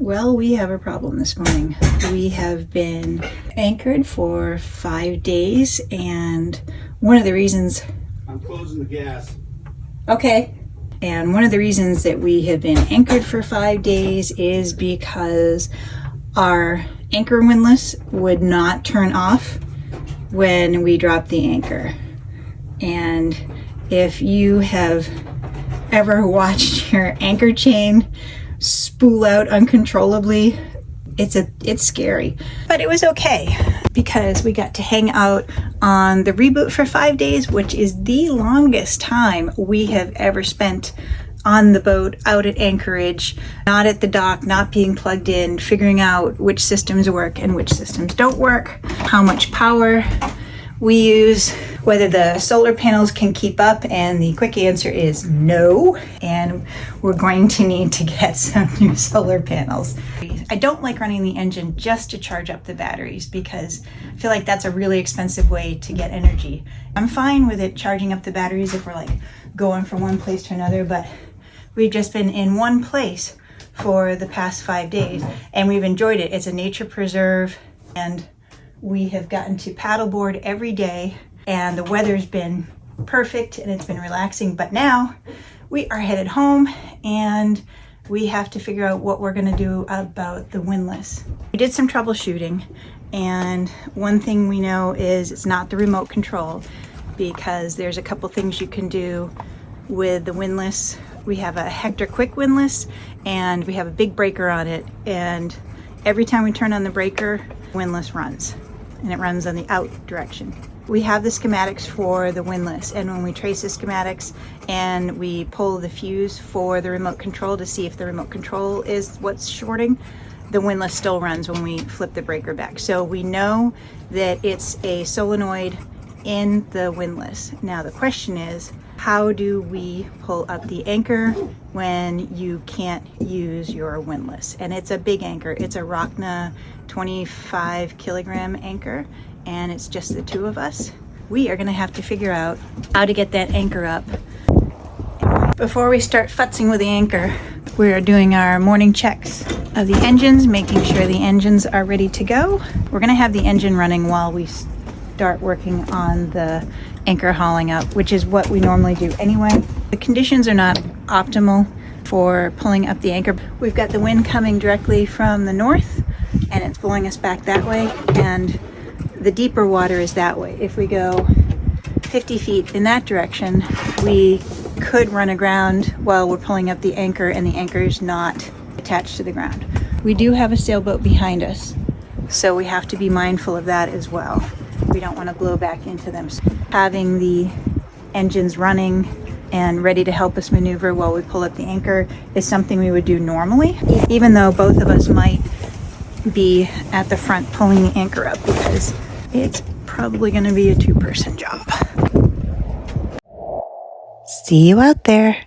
Well, we have a problem this morning. We have been anchored for 5 days, and one of the reasons... I'm closing the gas. Okay. And one of the reasons that we have been anchored for 5 days is because our anchor windlass would not turn off when we dropped the anchor. And if you have ever watched your anchor chain spool out uncontrollably, it's scary. But it was okay because we got to hang out on the reboot for 5 days, which is the longest time we have ever spent on the boat, out at anchorage, not at the dock, not being plugged in, figuring out which systems work and which systems don't work, how much power we use, whether the solar panels can keep up, and the quick answer is no, and we're going to need to get some new solar panels. I don't like running the engine just to charge up the batteries because I feel like that's a really expensive way to get energy. I'm fine with it charging up the batteries if we're like going from one place to another, but we've just been in one place for the past 5 days and we've enjoyed it. It's a nature preserve and we have gotten to paddleboard every day and the weather's been perfect and it's been relaxing, but now we are headed home and we have to figure out what we're gonna do about the windlass. We did some troubleshooting and one thing we know is it's not the remote control because there's a couple things you can do with the windlass. We have a Hector Quick windlass and we have a big breaker on it, and every time we turn on the breaker, windlass runs. And it runs on the out direction. We have the schematics for the windlass, and when we trace the schematics and we pull the fuse for the remote control to see if the remote control is what's shorting, the windlass still runs when we flip the breaker back. So we know that it's a solenoid in the windlass. Now the question is, how do we pull up the anchor when you can't use your windlass? And it's a big anchor. It's a Rockna 25 kilogram anchor, and it's just the two of us. We are gonna have to figure out how to get that anchor up. Before we start futzing with the anchor, we are doing our morning checks of the engines, making sure the engines are ready to go. We're gonna have the engine running while we start working on the anchor hauling up, which is what we normally do anyway. The conditions are not optimal for pulling up the anchor. We've got the wind coming directly from the north and it's blowing us back that way, and the deeper water is that way. If we go 50 feet in that direction, we could run aground while we're pulling up the anchor and the anchor is not attached to the ground. We do have a sailboat behind us, so we have to be mindful of that as well. We don't want to blow back into them. Having the engines running and ready to help us maneuver while we pull up the anchor is something we would do normally, even though both of us might be at the front pulling the anchor up because it's probably going to be a two-person job. See you out there.